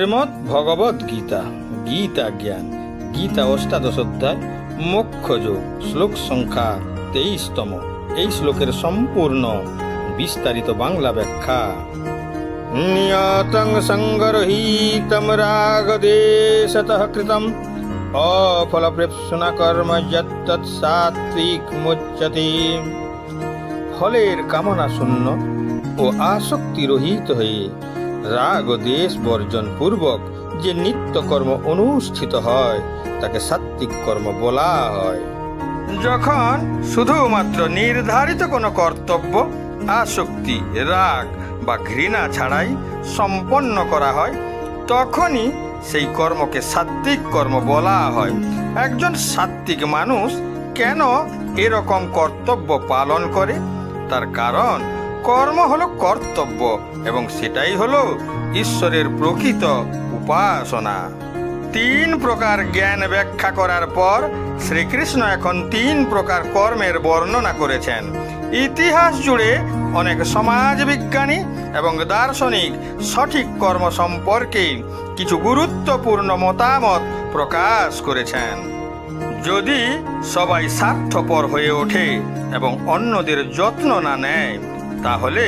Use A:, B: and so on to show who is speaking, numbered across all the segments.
A: শ্রীমদ্ ভগবদ গীতা, গীতা জ্ঞান, গীতা অষ্টাদশ অধ্যায়, মোক্ষ যোগ, শ্লোক সংখ্যা 23তম। এই শ্লোকের সম্পূর্ণ বিস্তারিত বাংলা ব্যাখ্যা। নিয়তং সংগরহিতম রাগদেশতঃ কৃতম অফলপ্রেপ্সুনা কর্ম যত্তৎ সাত্বিক মুচ্যতে। ফলের কামনা শূন্য ও আসক্তি রহিত হয়ে রাগ ও দেশ বর্জন পূর্বক যে নিত্য কর্ম অনুষ্ঠিত হয় তাকে সাত্বিক কর্ম বলা হয়। যখন শুধুমাত্র নির্ধারিত কোনো কর্তব্য আসক্তি, রাগ বা ঘৃণা ছাড়াই সম্পন্ন করা হয় তখনই সেই কর্মকে সাত্বিক কর্ম বলা হয়। একজন সাত্বিক মানুষ কেন এরকম কর্তব্য পালন করে? তার কারণ কর্ম হলো কর্তব্য এবং সেটাই হলো ঈশ্বরের প্রকৃত উপাসনা। 3 প্রকার জ্ঞান ব্যাখ্যা করার পর শ্রীকৃষ্ণ এখন 3 প্রকার কর্মের বর্ণনা করেছেন। ইতিহাস জুড়ে অনেক সমাজ বিজ্ঞানী এবং দার্শনিক সঠিক কর্ম সম্পর্কে কিছু গুরুত্বপূর্ণ মতামত প্রকাশ করেছেন। যদি সবাই স্বার্থপর হয়ে ওঠে এবং অন্যদের যত্ন না নেয় তাহলে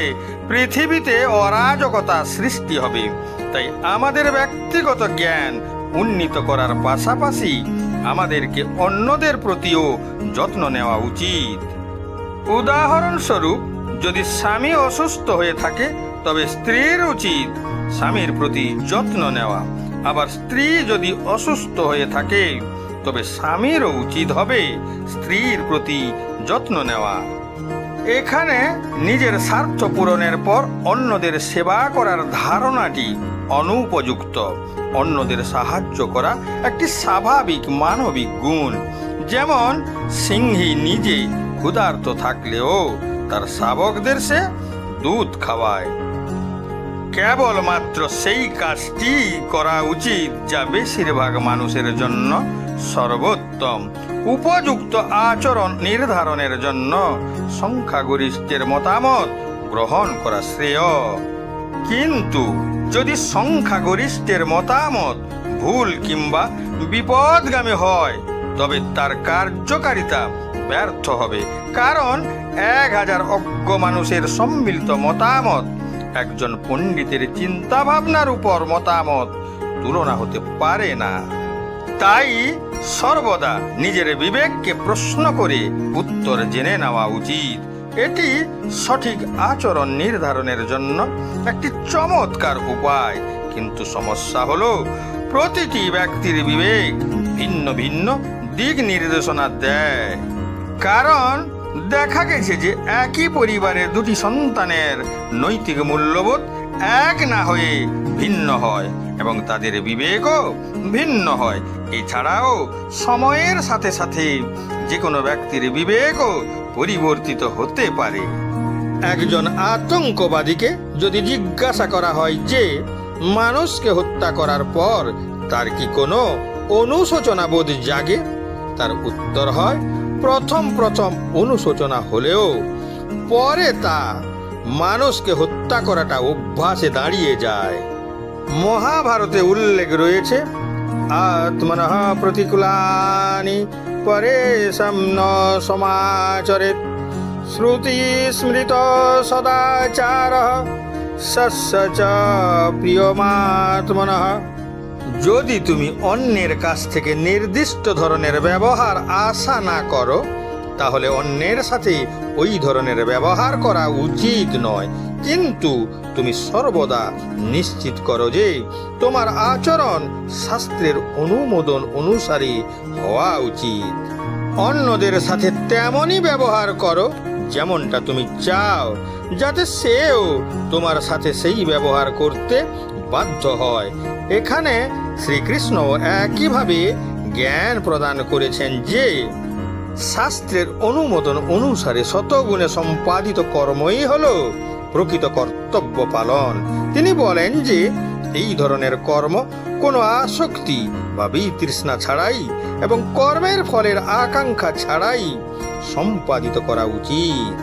A: পৃথিবীতে অরাজকতা সৃষ্টি হবে। তাই আমাদের ব্যক্তিগত জ্ঞান উন্নীত করার পাশাপাশি আমাদেরকে অন্যদের প্রতিও যত্ন নেওয়া উচিত। উদাহরণস্বরূপ, যদি স্বামী অসুস্থ হয়ে থাকে তবে স্ত্রীর উচিত স্বামীর প্রতি যত্ন নেওয়া। আবার স্ত্রী যদি অসুস্থ হয়ে থাকে তবে স্বামীরও উচিত হবে স্ত্রীর প্রতি যত্ন নেওয়া। এখানে নিজের স্বার্থ পূরণের পর অন্যদের সেবা করার ধারণাটি অনুপযুক্ত। অন্যদের সাহায্য করা একটি স্বাভাবিক মানবিক গুণ। যেমন সিংহী নিজে ক্ষুধার্ত থাকলেও তার শাবকদের সে দুধ খাওয়ায়। কেবলমাত্র সেই কাজটি করা উচিত যা বেশিরভাগ মানুষের জন্য সর্বোত্তম। উপযুক্ত আচরণ নির্ধারণের জন্য সংখ্যাগরিষ্ঠের মতামত গ্রহণ করা শ্রেয়। কিন্তু যদি সংখ্যাগরিষ্ঠের মতামত ভুল কিংবা বিপদগামী হয় তবে তার কার্যকারিতা ব্যর্থ হবে। কারণ 1000 অজ্ঞ মানুষের সম্মিলিত মতামত একজন পণ্ডিতের চিন্তা ভাবনার উপর মতামত তুলনা হতে পারে না। তাই সর্বদা নিজের বিবেককে প্রশ্ন করে উত্তর জেনে নেওয়া উচিত। এটি সঠিক আচরণ নির্ধারণের জন্য একটি চমৎকার উপায়। কিন্তু সমস্যা হলো প্রতিটি ব্যক্তির বিবেক ভিন্ন ভিন্ন দিক নির্দেশনা দেয়। কারণ দেখা গেছে যে একই পরিবারের 2টি সন্তানের নৈতিক মূল্যবোধ এক না হয়ে ভিন্ন হয় এবং তাদের বিবেকও ভিন্ন হয়। এছাড়াও সময়ের সাথে সাথে যে কোনো ব্যক্তির বিবেকও পরিবর্তিত হতে পারে। একজন আতঙ্কবাদীকে যদি জিজ্ঞাসা করা হয় যে মানুষকে হত্যা করার পর তার কি কোনো অনুশোচনা বোধ জাগে, তার উত্তর হয় প্রথম অনুশোচনা হলেও পরে তা মানুষকে হত্যা করাটা অভ্যাসে দাঁড়িয়ে যায়। মহাভারতে উল্লেখ রয়েছে, আত্মনঃ প্রতিকূলানি পরেশম ন সমাচরেৎ শ্রুতি স্মৃত সদাচারঃ সস্য চ প্রিয়মাত্মনঃ। যদি তুমি অন্যের কাছ থেকে নির্দিষ্ট ধরনের ব্যবহার আশা না করো তাহলে অন্যের সাথে ওই ধরনের ব্যবহার করা উচিত নয়। কিন্তু তুমি সর্বদা নিশ্চিত করো যে তোমার আচরণ শাস্ত্রের অনুমোদন অনুসারে হওয়া উচিত। অন্যদের সাথে তেমনই ব্যবহার করো যেমনটা তুমি চাও, যাতে সেও তোমার সাথে সেই ব্যবহার করতে বাধ্য হয়। এখানে শ্রীকৃষ্ণ একইভাবে জ্ঞান প্রদান করেছেন যে শাস্ত্রের অনুমোদন অনুসারে শতগুণে সম্পাদিত কর্মই হলো প্রকৃত কর্তব্য পালন। তিনি বলেন যে এই ধরনের কর্ম কোনো আসক্তি বা বিতৃষ্ণা ছাড়াই এবং কর্মের ফলের আকাঙ্ক্ষা ছাড়াই সম্পাদিত করা উচিত।